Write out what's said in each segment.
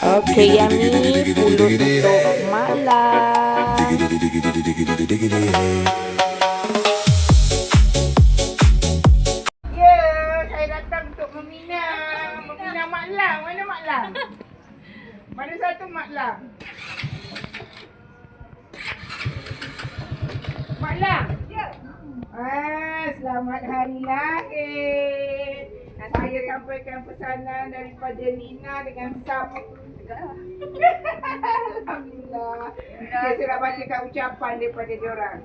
Okey, Yami, pulut untuk Mak Lang. Ya, saya datang untuk meminang Mak Lang. Mana Mak Lang? Mana satu Mak Lang? Mak Lang? Ya. Selamat hari lahir. Saya sampaikan pesanan daripada Nina dengan Sam. Alhamdulillah. Okay, saya nak bacakan ucapan daripada diorang.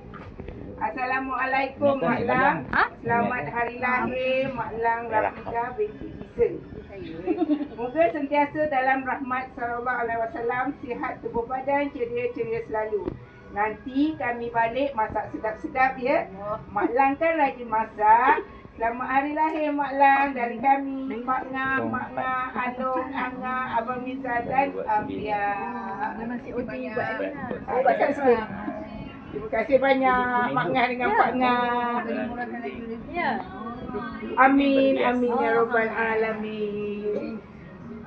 Assalamualaikum Mak Lang. Selamat hari lahir Mak Lang Rafidah binti Isa. Moga sentiasa dalam rahmat sallallahu alaihi wasallam, sihat tubuh badan, ceria-ceria selalu. Nanti kami balik masak sedap-sedap ya. Mak Lang kan rajin masak. Selamat hari lahir Mak Lang dari kami, Mak Ngah, Mak Ngah, Along, Angah, Abang Miza dan Abia. Memang si Odi buat ni lah. Buat subscribe. Terima kasih banyak Mak Ngah dengan Pak Ngah. Ya. Amin, amin ya Rabbal Alamin.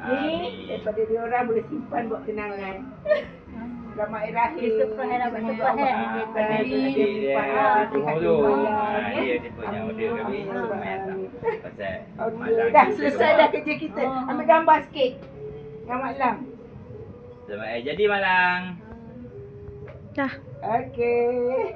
Ni daripada diorang boleh simpan buat kenangan. Selamat hari lahir. Surprise lah, buat surprise. Dah selesai dah kerja kita. Ambil gambar sikit. Dengan Mak Lang. Selamat hari jadi Mak Lang. Dah. Okey.